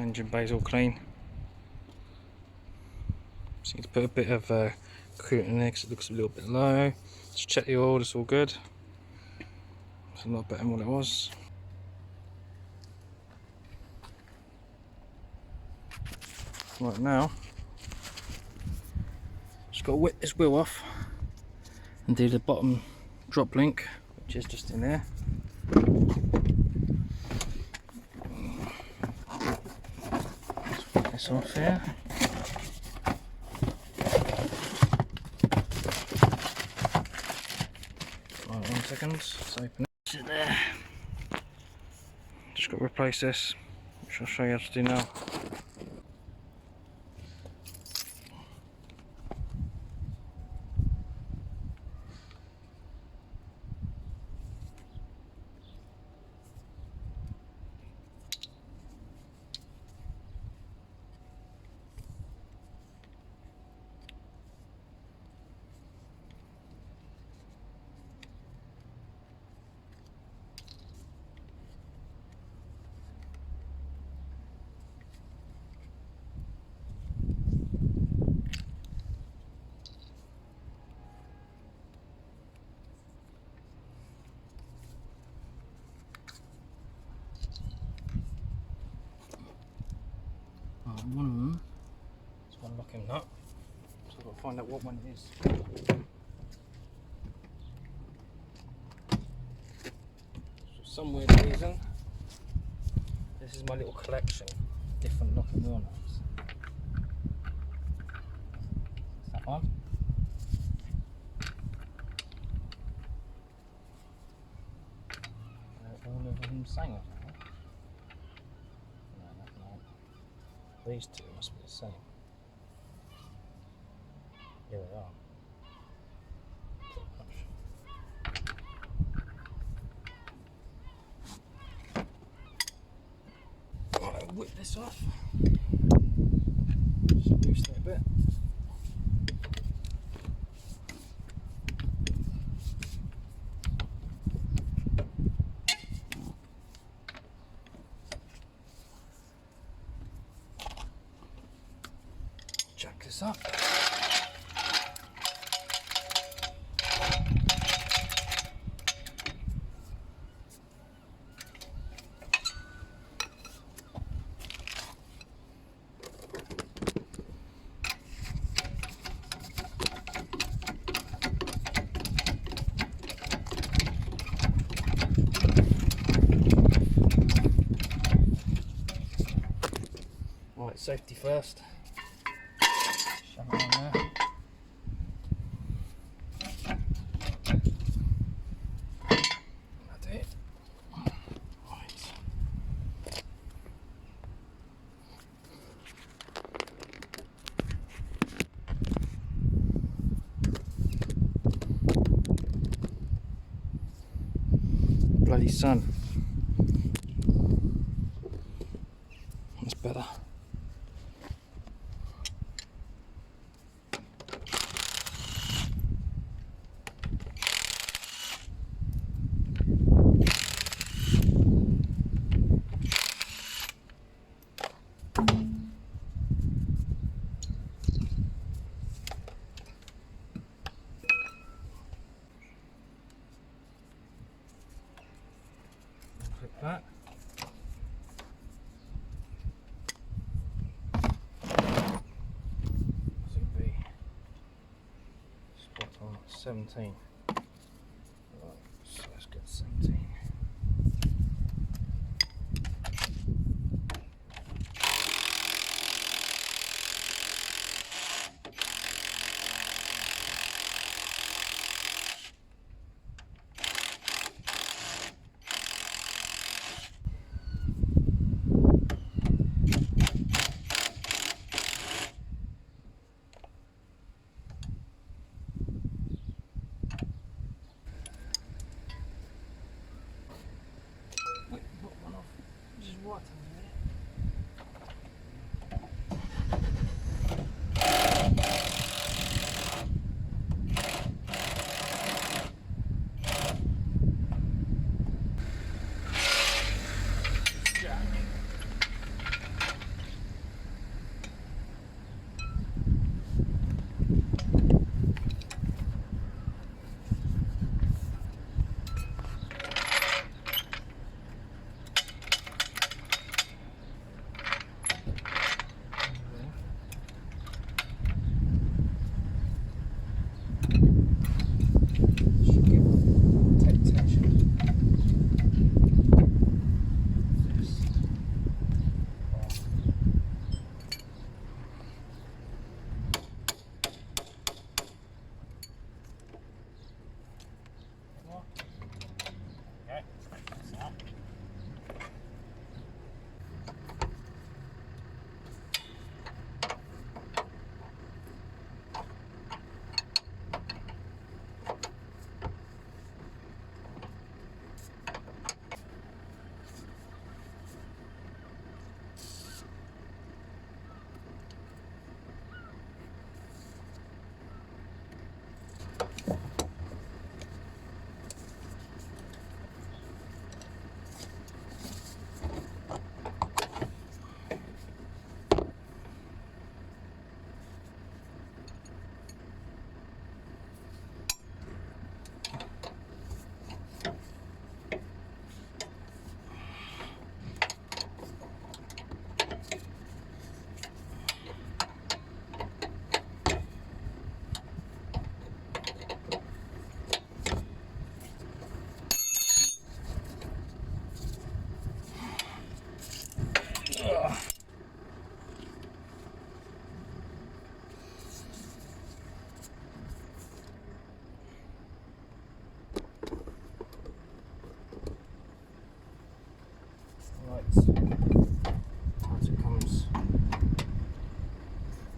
engine bay's all clean. Just need to put a bit of coolant in there because it looks a little bit low. Just check the oil, it's all good. It's a lot better than what it was. Right, now just got to whip this wheel off and do the bottom drop link, which is just in there. Just put this off here. Right, 1 second, let's open it. Sit there. Just got to replace this, which I'll show you how to do now. One of them is one locking nut, so I've got to find out what one it is. For some weird reason, this is my little collection of different locking wheel nuts. Is that one? Are all of them the same? These two must be the same. Here they are. Right, whip this off. Just loosen it a bit. Jack this up. Right, safety first. Shove it on there. That's it. Right. Bloody sun. That's better. Click that. So it'll be spot on 17. Right, so let's get 17.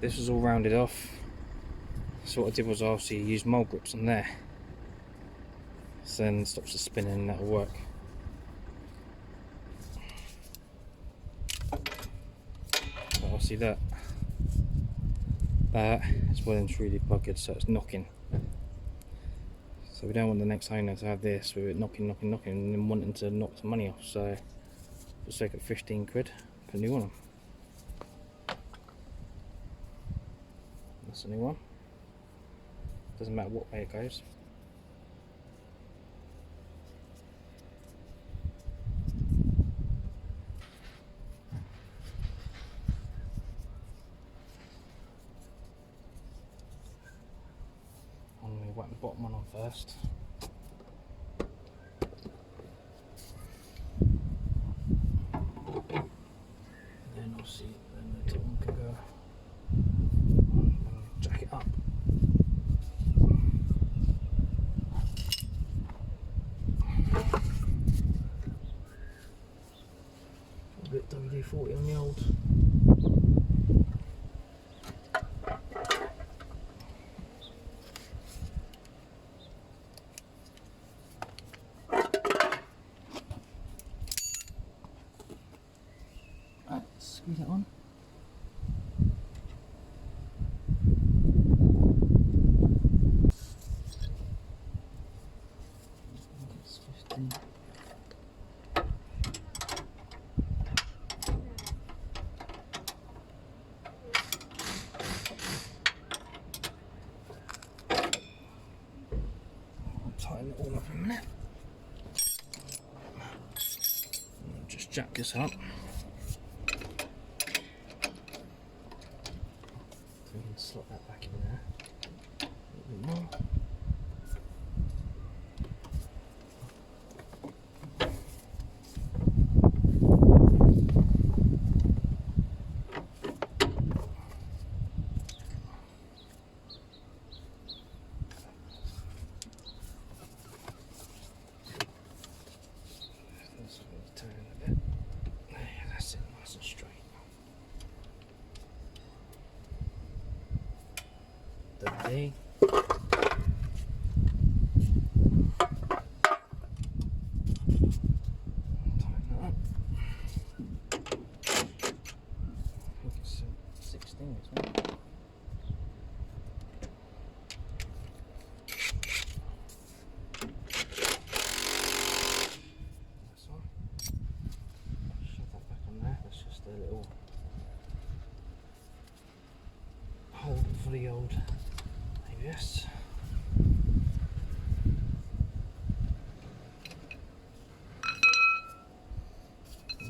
This was all rounded off. So what I did was obviously use mole grips on there. So then it stops the spinning and that'll work. But obviously that is well and truly buggered, so it's knocking. So we don't want the next owner to have this with it knocking and then wanting to knock the money off. So for the sake of 15 quid, put a new one on. That's a new one. Doesn't matter what way it goes. I'm going to whack the bottom one on first. Then I'll see, then the top one can go and jack it up. A bit WD-40 on the old. Right, screw that on. It's 15. Tighten it all up in a minute. I'll just jack this up. So we can slot that back in there a little bit more. That's it, nice and straight. Tighten that up. I think it's 16 as well. That's one. Shove that back on there. That's just a little hold for the old ABS.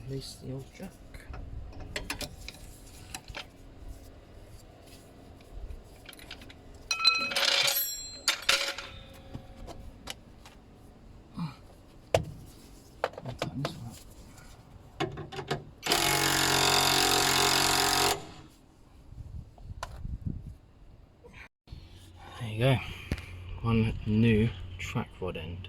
Release the old jack. I'll tighten this one up. There you go. One new track rod end.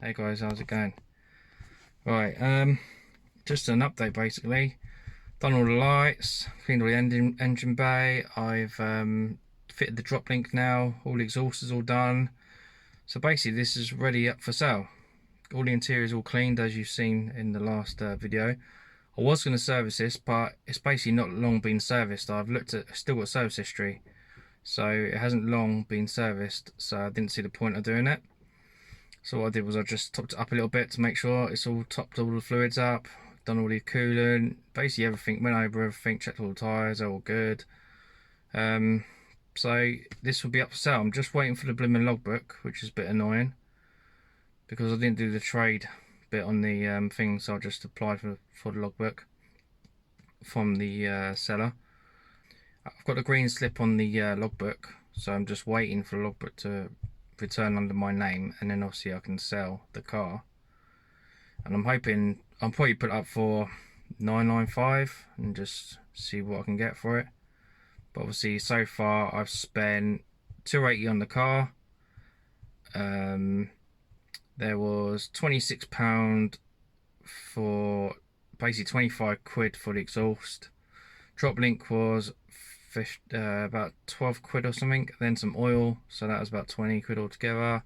Hey guys, how's it going? Right, just an update basically. Done all the lights, cleaned all the engine bay. I've fitted the drop link now. All the exhaust is all done. So basically, this is ready up for sale. All the interior is all cleaned, as you've seen in the last video. I was going to service this, but it's basically not long been serviced. I've looked at, still got service history, so it hasn't long been serviced. So I didn't see the point of doing it. So what I did was I just topped it up a little bit to make sure it's all topped all the fluids up, done all the coolant, basically everything, went over everything, checked all the tyres, they're all good. So this will be up for sale. I'm just waiting for the blooming logbook, which is a bit annoying because I didn't do the trade bit on the thing, so I just applied for the logbook from the seller. I've got the green slip on the logbook, so I'm just waiting for the logbook to return under my name, and then obviously I can sell the car. And I'm hoping I'll probably put it up for $995 and just see what I can get for it. But obviously so far I've spent $280 on the car. There was £26 for basically 25 quid for the exhaust. Drop link was about 12 quid or something, then some oil, so that was about 20 quid altogether.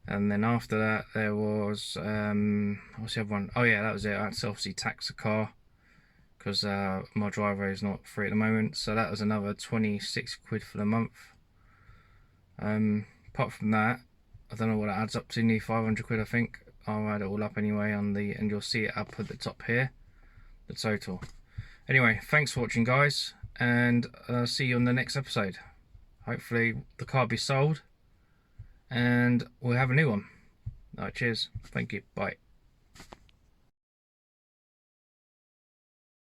And then after that there was what's the other one? Oh yeah, that was it. I had to obviously tax the car because my driveway is not free at the moment, so that was another 26 quid for the month. Apart from that, I don't know what it adds up to, nearly 500 quid I think. I'll add it all up anyway on the, and you'll see it up at the top here, the total. Anyway, thanks for watching guys, and see you on the next episode. Hopefully the car will be sold and we'll have a new one. Alright, cheers, thank you, bye.